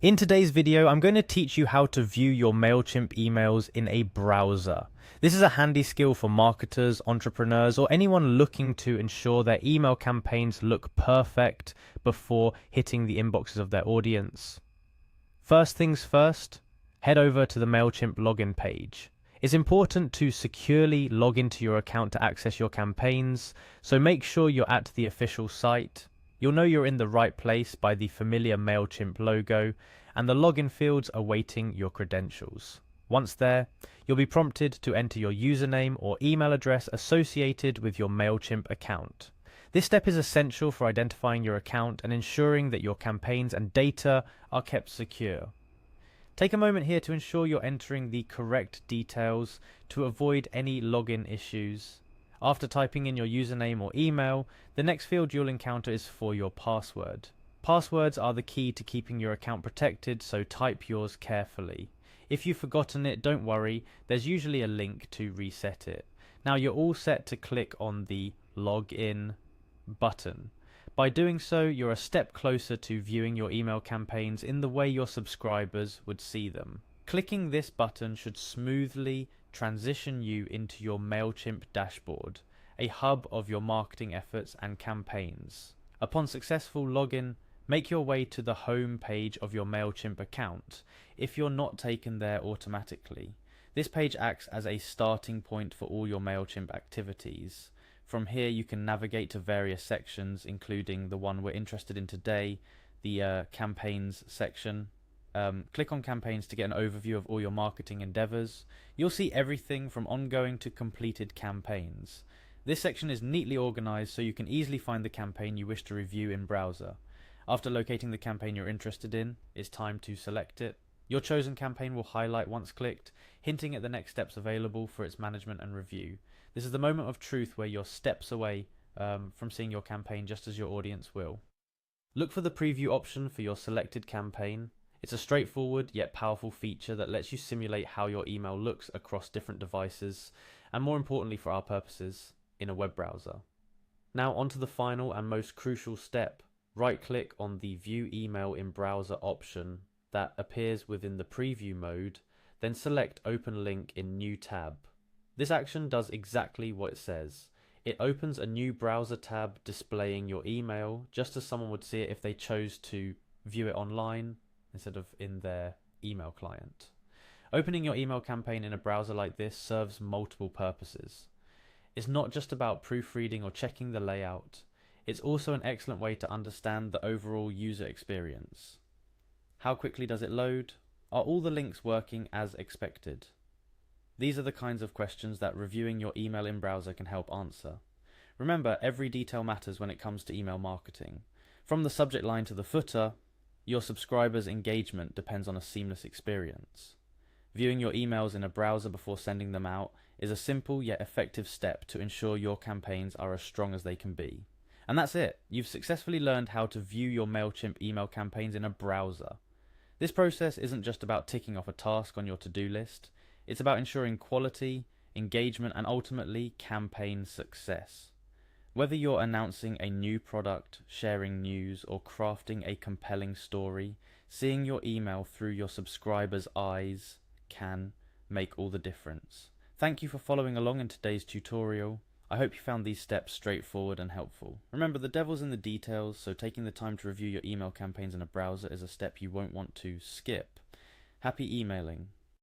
In today's video, I'm going to teach you how to view your Mailchimp emails in a browser. This is a handy skill for marketers, entrepreneurs, or anyone looking to ensure their email campaigns look perfect before hitting the inboxes of their audience. First things first, head over to the Mailchimp login page. It's important to securely log into your account to access your campaigns, so make sure you're at the official site. You'll know you're in the right place by the familiar Mailchimp logo, and the login fields awaiting your credentials. Once there, you'll be prompted to enter your username or email address associated with your Mailchimp account. This step is essential for identifying your account and ensuring that your campaigns and data are kept secure. Take a moment here to ensure you're entering the correct details to avoid any login issues. After typing in your username or email, the next field you'll encounter is for your password. Passwords are the key to keeping your account protected, so type yours carefully. If you've forgotten it, don't worry, there's usually a link to reset it. Now you're all set to click on the Login button. By doing so, you're a step closer to viewing your email campaigns in the way your subscribers would see them. Clicking this button should smoothly transition you into your Mailchimp dashboard, a hub of your marketing efforts and campaigns. Upon successful login, make your way to the home page of your Mailchimp account if you're not taken there automatically. This page acts as a starting point for all your Mailchimp activities. From here you can navigate to various sections, including the one we're interested in today, the campaigns section. Click on campaigns to get an overview of all your marketing endeavors. You'll see everything from ongoing to completed campaigns. This section is neatly organized so you can easily find the campaign you wish to review in browser. After locating the campaign you're interested in, it's time to select it. Your chosen campaign will highlight once clicked, hinting at the next steps available for its management and review. This is the moment of truth where you're steps away from seeing your campaign just as your audience will. Look for the preview option for your selected campaign. It's a straightforward yet powerful feature that lets you simulate how your email looks across different devices, and more importantly for our purposes, in a web browser. Now onto the final and most crucial step. Right-click on the View Email in Browser option that appears within the preview mode, then select Open Link in New tab. This action does exactly what it says. It opens a new browser tab displaying your email, just as someone would see it if they chose to view it online instead of in their email client. Opening your email campaign in a browser like this serves multiple purposes. It's not just about proofreading or checking the layout. It's also an excellent way to understand the overall user experience. How quickly does it load? Are all the links working as expected? These are the kinds of questions that reviewing your email in browser can help answer. Remember, every detail matters when it comes to email marketing. From the subject line to the footer, your subscribers' engagement depends on a seamless experience. Viewing your emails in a browser before sending them out is a simple yet effective step to ensure your campaigns are as strong as they can be. And that's it. You've successfully learned how to view your Mailchimp email campaigns in a browser. This process isn't just about ticking off a task on your to-do list. It's about ensuring quality, engagement, and ultimately campaign success. Whether you're announcing a new product, sharing news, or crafting a compelling story, seeing your email through your subscribers' eyes can make all the difference. Thank you for following along in today's tutorial. I hope you found these steps straightforward and helpful. Remember, the devil's in the details, so taking the time to review your email campaigns in a browser is a step you won't want to skip. Happy emailing!